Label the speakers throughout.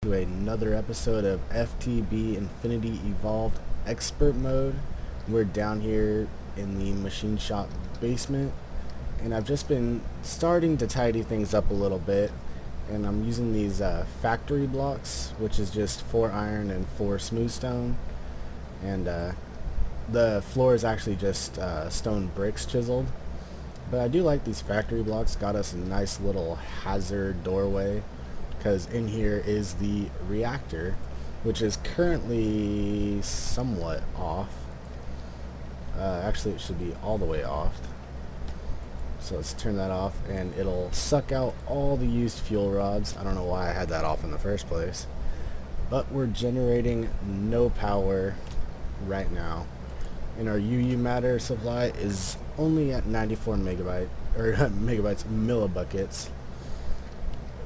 Speaker 1: to another episode of FTB Infinity Evolved Expert Mode. We're down here in the machine shop basement, and I've just been starting to tidy things up a little bit, and I'm using these factory blocks, which is just 4 iron and 4 smooth stone, and the floor is actually just stone bricks chiseled. But I do like these factory blocks. Got us a nice little hazard doorway, because in here is the reactor, which is currently somewhat off. Actually, it should be all the way off. So let's turn that off, and it'll suck out all the used fuel rods. I don't know why I had that off in the first place, but we're generating no power right now, and our UU matter supply is only at 94 megabyte or megabytes, millibuckets.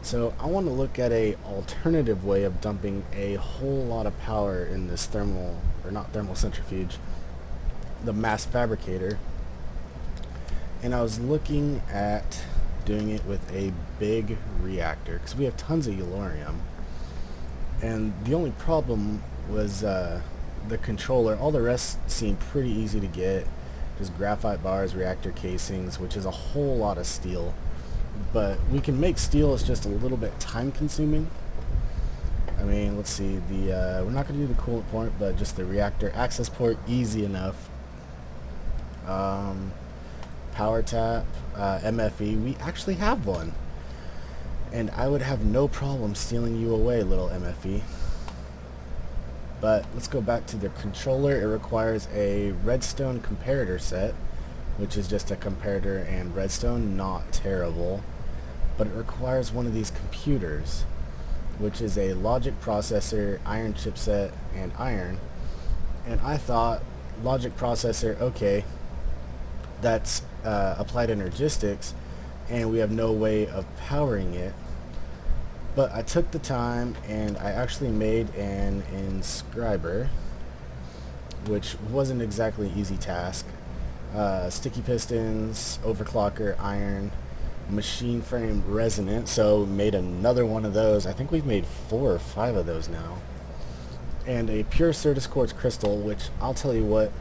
Speaker 1: So I want to look at a alternative way of dumping a whole lot of power in this thermal, or not thermal centrifuge, the Mass Fabricator. And I was looking at doing it with a big reactor, because we have tons of uranium. And the only problem was the controller. All the rest seemed pretty easy to get. Just graphite bars, reactor casings, which is a whole lot of steel. But we can make steel, it's just a little bit time consuming. I mean, let's see, we're not going to do the coolant port, but just the reactor access port, easy enough. Power tap, MFE, we actually have one. And I would have no problem stealing you away, little MFE. But let's go back to the controller. It requires a redstone comparator set, which is just a comparator and redstone, not terrible. But it requires one of these computers, which is a logic processor, iron chipset, and iron. And I thought, logic processor, okay, that's applied energistics, and we have no way of powering it. But I took the time, and I actually made an inscriber, which wasn't exactly an easy task. Sticky pistons, overclocker, iron, machine frame resonant, so made another one of those. I think we've made 4 or 5 of those now. And a pure Certus quartz crystal, which I'll tell you what,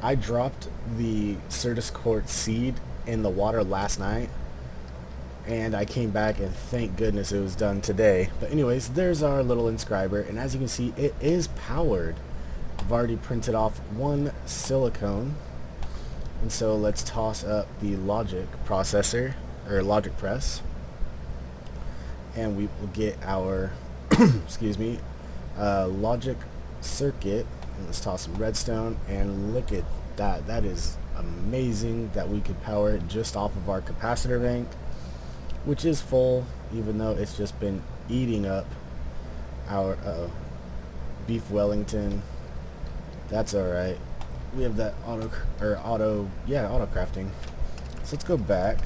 Speaker 1: I dropped the Certus quartz seed in the water last night, and I came back and thank goodness it was done today. But anyways, there's our little inscriber, and as you can see, it is powered. I've already printed off 1 silicone. And so let's toss up the logic processor, or logic press, and we will get our excuse me, logic circuit. And let's toss some redstone, and look at that. That is amazing that we could power it just off of our capacitor bank, which is full, even though it's just been eating up our beef Wellington. That's alright. We have that auto crafting. So let's go back.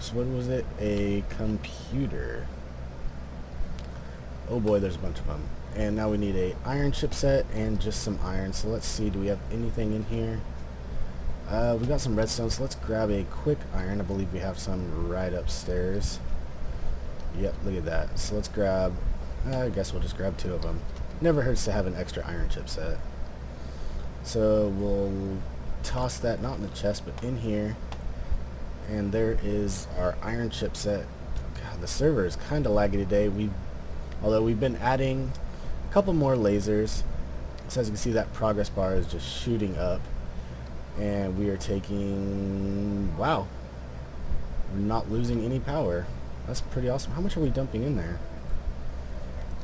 Speaker 1: So what was it? A computer. Oh boy, there's a bunch of them. And now we need a iron chipset and just some iron. So let's see, do we have anything in here? We got some redstone, so let's grab a quick iron. I believe we have some right upstairs. Yep, look at that. So let's grab, I guess we'll just grab 2 of them. Never hurts to have an extra iron chipset. So we'll toss that, not in the chest, but in here. And there is our iron chipset. God, the server is kind of laggy today. Although we've been adding a couple more lasers. So as you can see, that progress bar is just shooting up. And we are taking, wow, we're not losing any power. That's pretty awesome. How much are we dumping in there?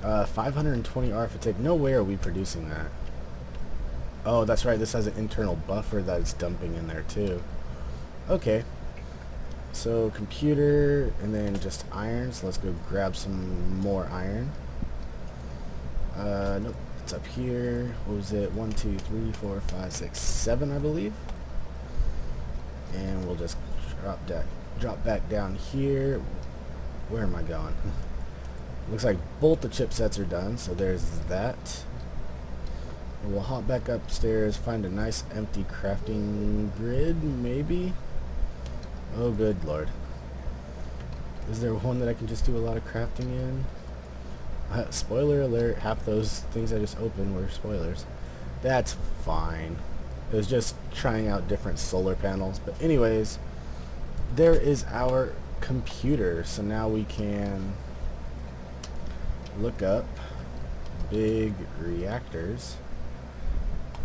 Speaker 1: 520 arithmetic. No way are we producing that. Oh, that's right, this has an internal buffer that it's dumping in there too. Okay. So computer, and then just iron. So let's go grab some more iron. Nope, it's up here. What was it? 1, 2, 3, 4, 5, 6, 7, I believe. And we'll just drop back down here. Where am I going? Looks like both the chipsets are done, so there's that. We'll hop back upstairs, find a nice empty crafting grid, maybe? Oh, good lord. Is there one that I can just do a lot of crafting in? Spoiler alert, half those things I just opened were spoilers. That's fine. It was just trying out different solar panels. But anyways, there is our computer. So now we can look up big reactors.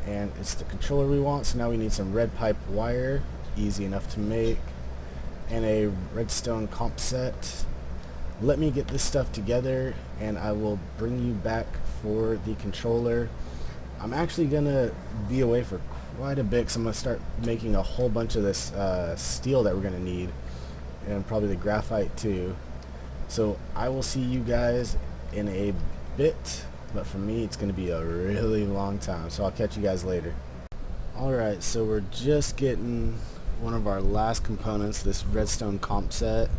Speaker 1: And it's the controller we want. So now we need some red pipe wire. Easy enough to make. And a redstone comp set. Let me get this stuff together and I will bring you back for the controller. I'm actually gonna be away for quite a bit, so I'm gonna start making a whole bunch of this steel that we're gonna need, and probably the graphite too. So I will see you guys in a bit, but for me it's gonna be a really long time, so I'll catch you guys later. Alright, so we're just getting one of our last components, this redstone comp set.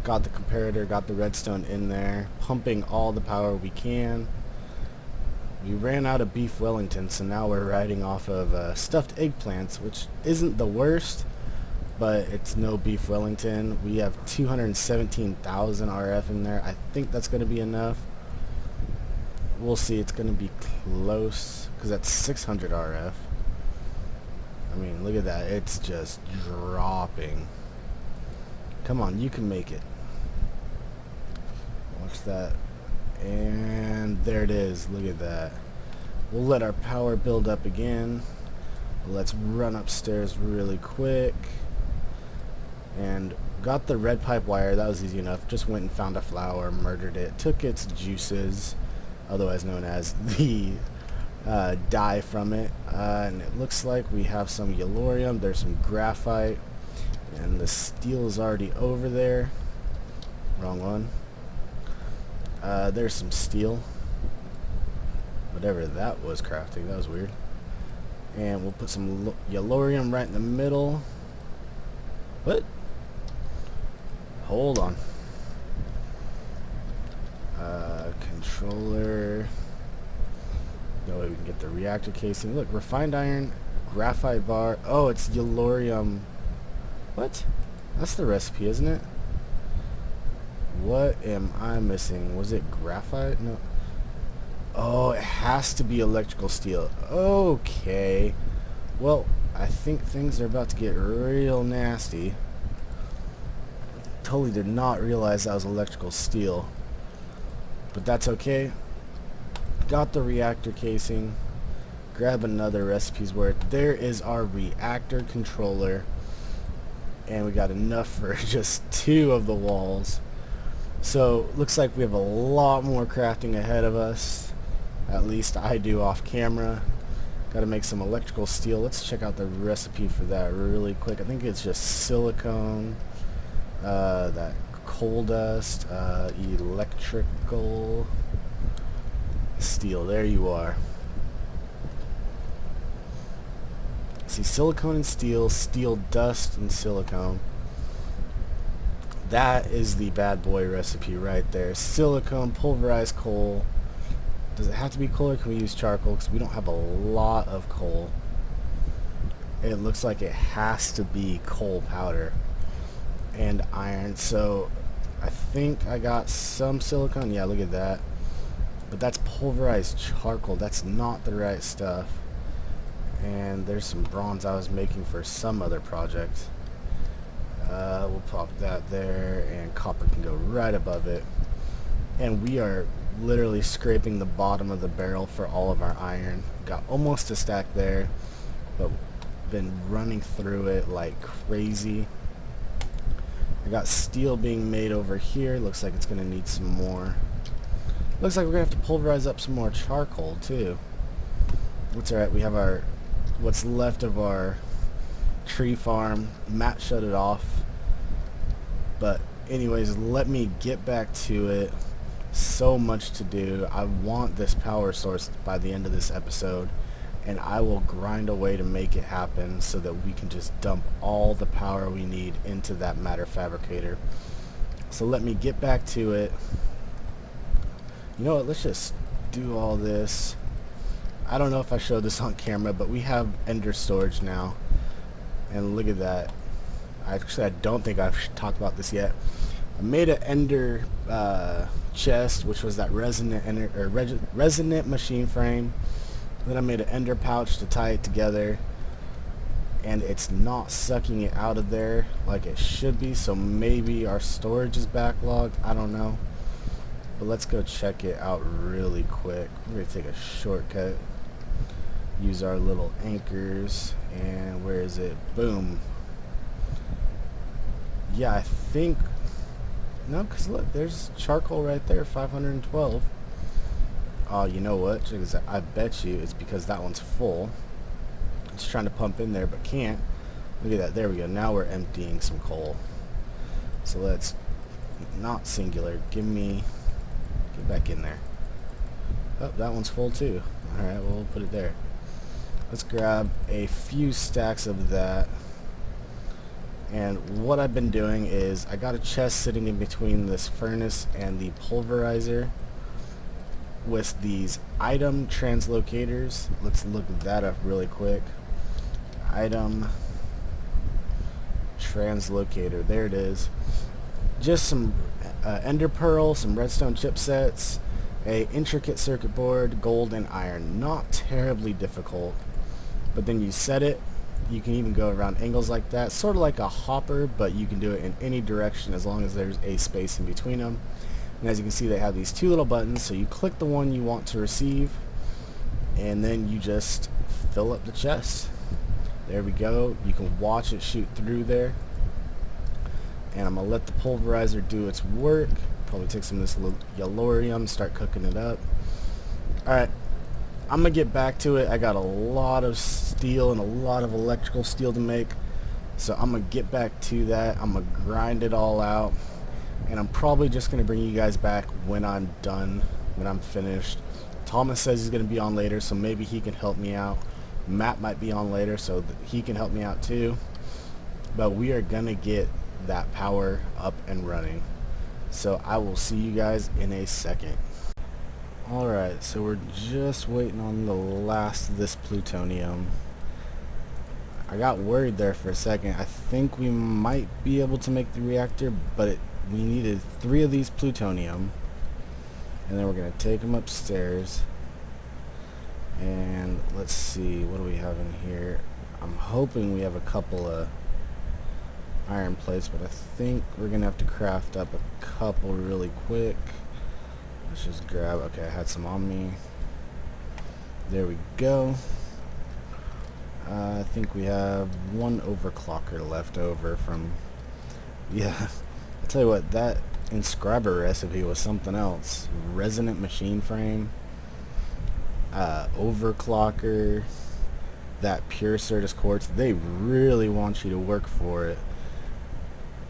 Speaker 1: Got the comparator, got the redstone in there, pumping all the power we can. We ran out of beef Wellington, so now we're riding off of stuffed eggplants, which isn't the worst, but it's no beef Wellington. We have 217,000 RF in there. I think that's going to be enough. We'll see. It's going to be close, because that's 600 RF. I mean, look at that. It's just dropping. Come on, you can make it. Watch that. And there it is. Look at that. We'll let our power build up again. Let's run upstairs really quick. And got the red pipe wire. That was easy enough. Just went and found a flower, murdered it, took its juices, otherwise known as the dye from it. And it looks like we have some yellorium. There's some graphite. And the steel is already over there. Wrong one. There's some steel. Whatever that was crafting. That was weird. And we'll put some yellorium right in the middle. What? Hold on. Controller. No way we can get the reactor casing. Look, refined iron, graphite bar. Oh, it's yellorium. What? That's the recipe, isn't it? What am I missing? Was it graphite? No. Oh, it has to be electrical steel. Okay. Well, I think things are about to get real nasty. Totally did not realize that was electrical steel. But that's okay. Got the reactor casing. Grab another recipe's worth. There is our reactor controller. And we got enough for just 2 of the walls. So looks like we have a lot more crafting ahead of us. At least I do off camera. Got to make some electrical steel. Let's check out the recipe for that really quick. I think it's just silicone, that coal dust, electrical steel. There you are. See, silicone and steel, steel dust and silicone. That is the bad boy recipe right there. Silicone, pulverized coal. Does it have to be coal or can we use charcoal? Because we don't have a lot of coal. It looks like it has to be coal powder and iron. So I think I got some silicone. Yeah, look at that. But that's pulverized charcoal. That's not the right stuff. And there's some bronze I was making for some other project. We'll pop that there, and copper can go right above it. And we are literally scraping the bottom of the barrel for all of our iron. Got almost a stack there, but been running through it like crazy. I got steel being made over here. Looks like it's going to need some more. Looks like we're going to have to pulverize up some more charcoal too. It's alright, we have our what's left of our tree farm. Matt shut it off. But anyways, let me get back to it. So much to do. I want this power source by the end of this episode, and I will grind away to make it happen so that we can just dump all the power we need into that matter fabricator. So let me get back to it. You know what, let's just do all this. I don't know if I showed this on camera, but we have ender storage now. And look at that. Actually, I don't think I've talked about this yet. I made an ender chest, which was that resonant machine frame. Then I made an ender pouch to tie it together, and it's not sucking it out of there like it should be, so maybe our storage is backlogged. I don't know, but let's go check it out really quick. We're gonna take a shortcut, use our little anchors, and where is it? Boom. Yeah, I think no, because look, there's charcoal right there, 512. Oh, you know what? Check this out. I bet you it's because that one's full. It's trying to pump in there, but can't. Look at that. There we go. Now we're emptying some coal. So let's, not singular. Get back in there. Oh, that one's full too. Alright, well, we'll put it there. Let's grab a few stacks of that. And what I've been doing is I got a chest sitting in between this furnace and the pulverizer with these item translocators. Let's look that up really quick. Item translocator. There it is. Just some ender pearl, some redstone chipsets, a intricate circuit board, gold and iron. Not terribly difficult, but then you set it. You can even go around angles like that, sort of like a hopper, but you can do it in any direction as long as there's a space in between them. And as you can see, they have these two little buttons, so you click the one you want to receive, and then you just fill up the chest. There we go. You can watch it shoot through there. And I'm going to let the pulverizer do its work. Probably take some of this yellorium, start cooking it up. Alright. I'm going to get back to it. I got a lot of steel and a lot of electrical steel to make. So I'm going to get back to that. I'm going to grind it all out. And I'm probably just going to bring you guys back when I'm done, when I'm finished. Thomas says he's going to be on later, so maybe he can help me out. Matt might be on later, so he can help me out too. But we are going to get that power up and running. So I will see you guys in a second. Alright, so we're just waiting on the last of this plutonium. I got worried there for a second. I think we might be able to make the reactor, but we needed 3 of these plutonium. And then we're going to take them upstairs. And let's see, what do we have in here? I'm hoping we have a couple of iron plates, but I think we're going to have to craft up a couple really quick. Let's just grab, okay, I had some on me. There we go. I think we have 1 overclocker left over from, yeah, I'll tell you what, that inscriber recipe was something else. Resonant machine frame, overclocker, that pure Certus quartz. They really want you to work for it.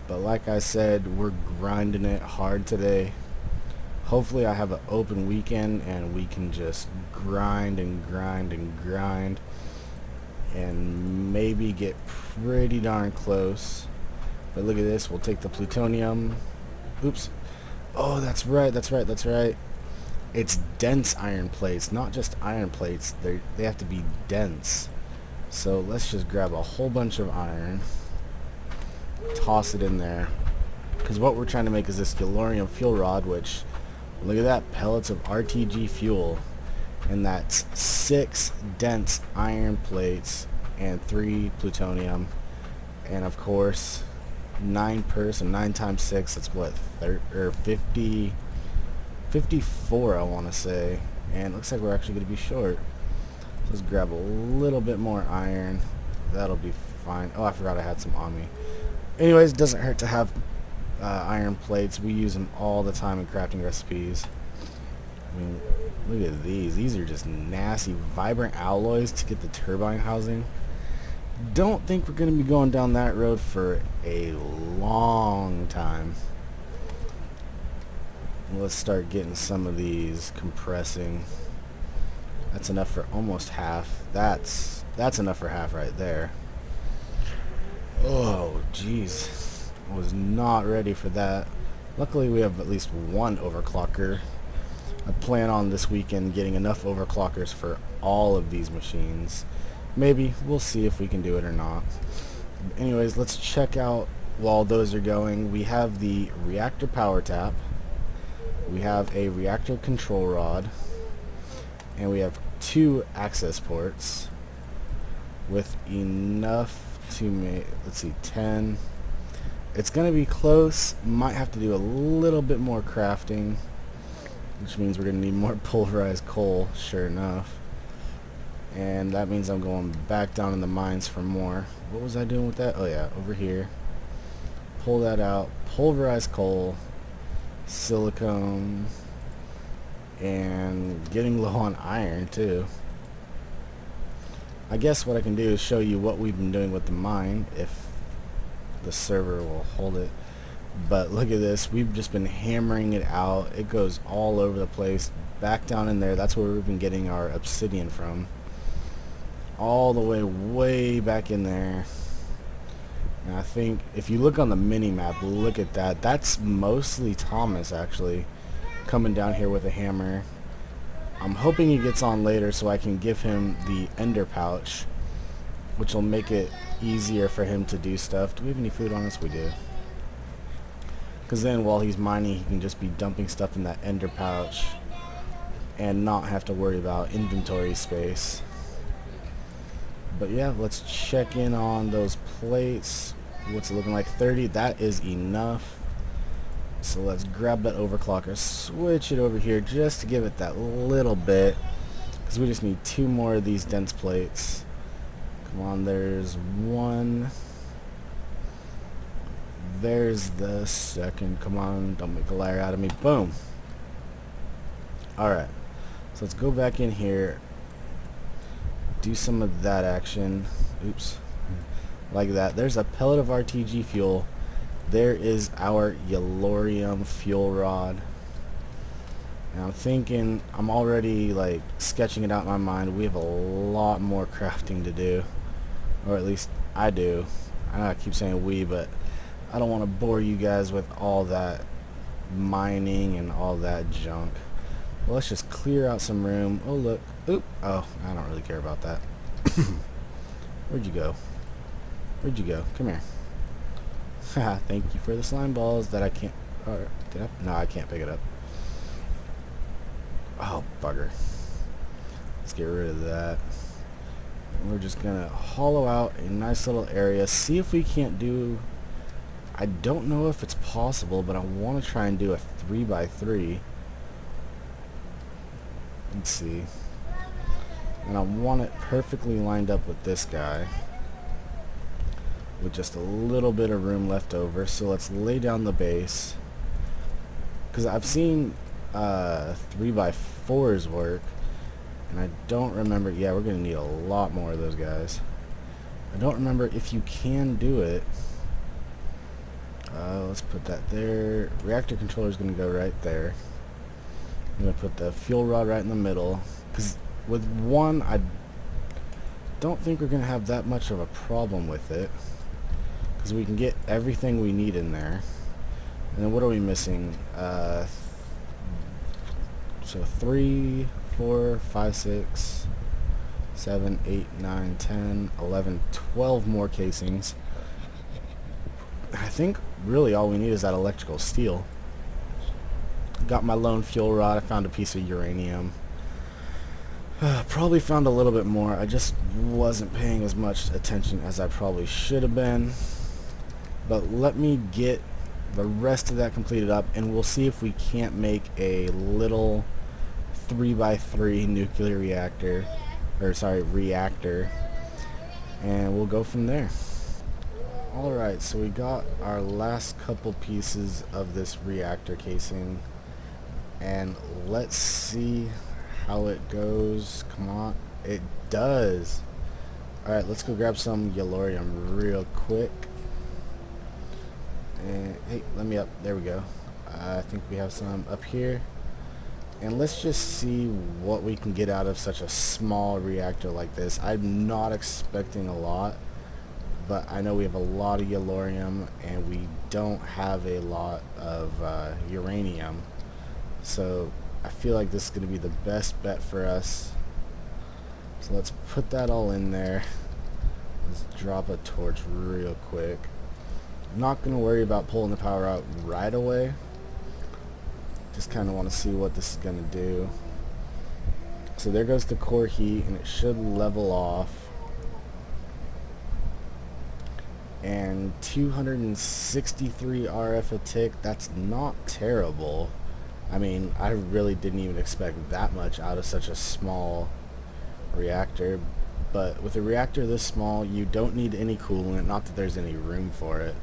Speaker 1: But like I said, we're grinding it hard today. Hopefully I have an open weekend and we can just grind and grind and grind and maybe get pretty darn close. But look at this, we'll take the plutonium. Oops. Oh, that's right. It's dense iron plates, not just iron plates. They have to be dense. So let's just grab a whole bunch of iron, toss it in there, because what we're trying to make is this yellorium fuel rod, which, look at that, pellets of RTG fuel, and that's 6 dense iron plates and 3 plutonium, and of course 9 per, so 9 times 6, that's what, 54 I want to say, and it looks like we're actually going to be short. Let's grab a little bit more iron, that'll be fine. Oh, I forgot I had some on me. Anyways, it doesn't hurt to have iron plates. We use them all the time in crafting recipes. I mean, look at these are just nasty vibrant alloys to get the turbine housing. Don't think we're going to be going down that road for a long time. Let's start getting some of these compressing. That's enough for almost half. That's enough for half right there. Oh jeez, I was not ready for that. Luckily we have at least 1 overclocker. I plan on this weekend getting enough overclockers for all of these machines. Maybe, we'll see if we can do it or not. Anyways, let's check out while those are going, we have the reactor power tap, we have a reactor control rod, and we have 2 access ports with enough to make, let's see, 10. It's gonna be close. Might have to do a little bit more crafting, which means we're gonna need more pulverized coal, sure enough. And that means I'm going back down in the mines for more. What was I doing with that? Oh yeah, over here. Pull that out, pulverized coal, silicone, and getting low on iron too. I guess what I can do is show you what we've been doing with the mine, if the server will hold it. But look at this, we've just been hammering it out. It goes all over the place, back down in there. That's where we've been getting our obsidian from, all the way back in there. And I think if you look on the mini map, look at that, that's mostly Thomas actually coming down here with a hammer. I'm hoping he gets on later so I can give him the ender pouch, which will make it easier for him to do stuff. Do we have any food on us? We do. Because then while he's mining, he can just be dumping stuff in that ender pouch and not have to worry about inventory space. But yeah, let's check in on those plates. What's it looking like? 30. That is enough. So let's grab that overclocker, switch it over here just to give it that little bit, because we just need 2 more of these dense plates. Come on, there's 1. There's the second. Come on, don't make a liar out of me. Boom. Alright, so let's go back in here, do some of that action. Oops. Like that. There's a pellet of RTG fuel. There is our yellorium fuel rod. And I'm thinking, I'm already like sketching it out in my mind. We have a lot more crafting to do, or at least I do. I know I keep saying we, but I don't want to bore you guys with all that mining and all that junk. Well, let's just clear out some room. Oh look, oop. Oh, I don't really care about that. Where'd you go? Where'd you go? Come here. Haha, thank you for the slime balls that I can't... did I? No, I can't pick it up. Oh, bugger. Let's get rid of that. We're just gonna hollow out a nice little area. See if we can't do... I don't know if it's possible, but I want to try and do a 3x3. Let's see. And I want it perfectly lined up with this guy, with just a little bit of room left over. So let's lay down the base, because I've seen 3x4s work, and I don't remember. Yeah, we're gonna need a lot more of those guys. I don't remember if you can do it. Let's put that there. Reactor controller is gonna go right there. I'm gonna put the fuel rod right in the middle, because with one I don't think we're gonna have that much of a problem with it, because we can get everything we need in there. And then what are we missing? So 3, 4, 5, 6, 7, 8, 9, 10, 11, 12 more casings. I think really all we need is that electrical steel. Got my lone fuel rod. I found a piece of uranium. Probably found a little bit more. I just wasn't paying as much attention as I probably should have been. But let me get the rest of that completed up, and we'll see if we can't make a little 3x3 nuclear reactor, or sorry, reactor, and we'll go from there. Alright, so we got our last couple pieces of this reactor casing, and let's see how it goes. Come on, it does. Alright, let's go grab some yellorium real quick. And hey, let me up. There we go. I think we have some up here. And let's just see what we can get out of such a small reactor like this. I'm not expecting a lot, but I know we have a lot of yellorium and we don't have a lot of uranium. So I feel like this is going to be the best bet for us. So let's put that all in there. Let's drop a torch real quick. Not going to worry about pulling the power out right away. Just kind of want to see what this is going to do. So there goes the core heat, and it should level off. And 263 RF a tick, that's not terrible. I mean, I really didn't even expect that much out of such a small reactor. But with a reactor this small, you don't need any coolant, not that there's any room for it.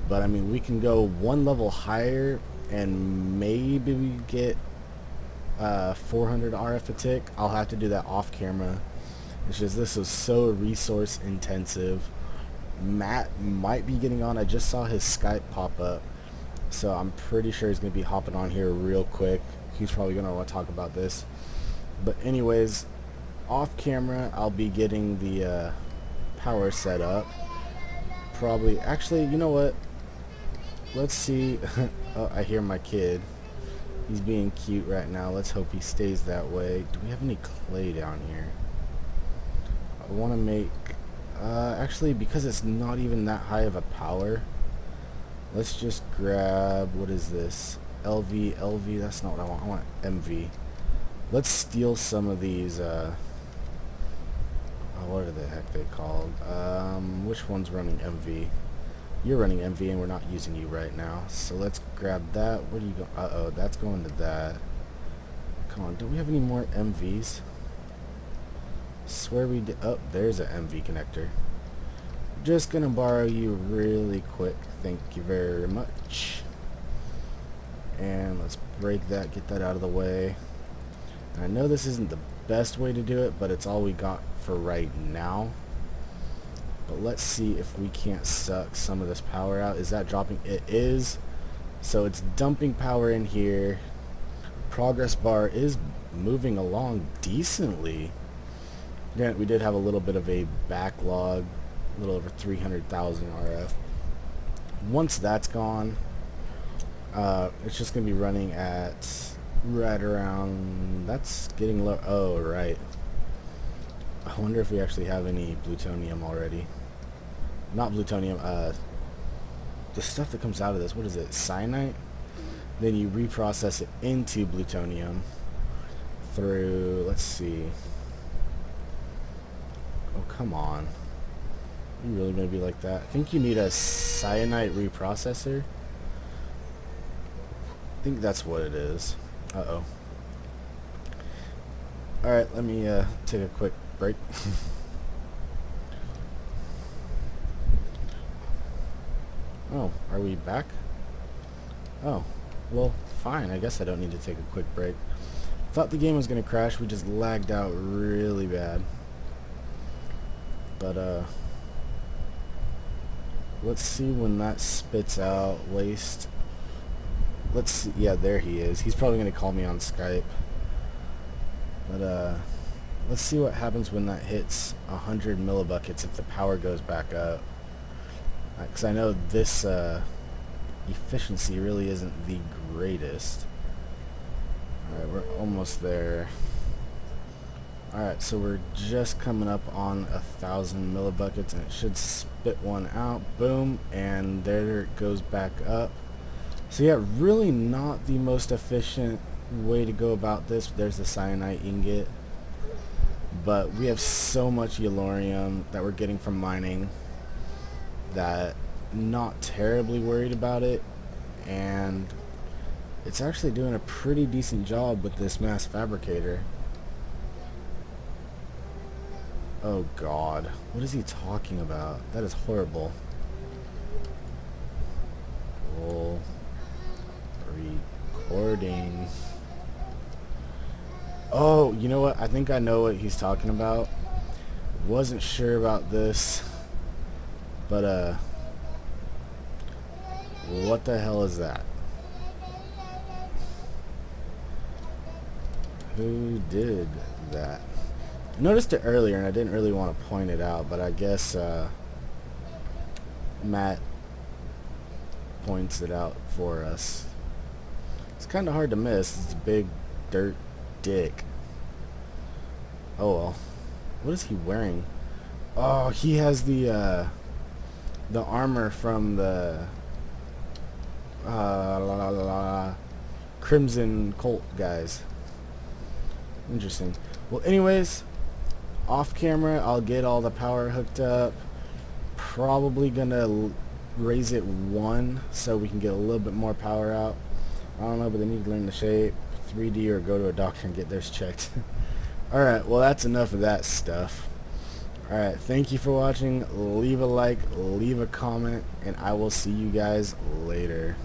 Speaker 1: But I mean, we can go one level higher and maybe we get 400 RF a tick. I'll have to do that off camera. It's just this is so resource intensive. Matt might be getting on. I just saw his Skype pop up, so I'm pretty sure he's going to be hopping on here real quick. He's probably going to want to talk about this. But anyways, off camera I'll be getting the power set up. Probably, actually, you know what? Let's see. Oh, I hear my kid. He's being cute right now. Let's hope he stays that way. Do we have any clay down here? I want to make... actually, because it's not even that high of a power, let's just grab... What is this? LV? That's not what I want. I want MV. Let's steal some of these... what are the heck they called? Which one's running MV? You're running MV and we're not using you right now. So let's grab that. Where do you go? Uh-oh, that's going to that. Come on, do we have any more MVs? Swear we did. Oh, there's an MV connector. Just gonna borrow you really quick. Thank you very much. And let's break that, get that out of the way. And I know this isn't the best way to do it, but it's all we got for right now. But let's see if we can't suck some of this power out. Is that dropping? It is. So it's dumping power in here. Progress bar is moving along decently. Yeah, we did have a little bit of a backlog, a little over 300,000 RF. Once that's gone, it's just going to be running at right around, that's getting low. Oh, right. I wonder if we actually have any plutonium already. Not plutonium, the stuff that comes out of this, what is it, cyanide? Then you reprocess it into plutonium through, let's see. Oh, come on. You really gonna be like that? I think you need a cyanide reprocessor. I think that's what it is. Uh-oh. Alright, let me take a quick break. Oh, are we back? Oh, well, fine. I guess I don't need to take a quick break. Thought the game was gonna crash. We just lagged out really bad. But let's see when that spits out waste. Let's see. Yeah, there he is. He's probably gonna call me on Skype. But let's see what happens when that hits 100 millibuckets if the power goes back up. Because I know this efficiency really isn't the greatest. Alright, we're almost there. Alright, so we're just coming up on 1,000 millibuckets, and it should spit one out. Boom, and there it goes back up. So yeah, really not the most efficient way to go about this. There's the cyanide ingot. But we have so much yellorium that we're getting from mining that not terribly worried about it, and it's actually doing a pretty decent job with this Mass Fabricator. Oh god, what is he talking about? That is horrible. Roll recording. Oh, you know what? I think I know what he's talking about. Wasn't sure about this, but what the hell is that? Who did that? I noticed it earlier and I didn't really want to point it out, but I guess Matt points it out for us. It's kind of hard to miss. It's a big dirt dick. Oh well. What is he wearing? Oh, he has the the armor from the Crimson Colt guys. Interesting. Well, anyways, off camera, I'll get all the power hooked up. Probably gonna raise it 1 so we can get a little bit more power out. I don't know, but they need to learn the shape, 3D, or go to a doctor and get theirs checked. Alright, well, that's enough of that stuff. Alright, thank you for watching. Leave a like, leave a comment, and I will see you guys later.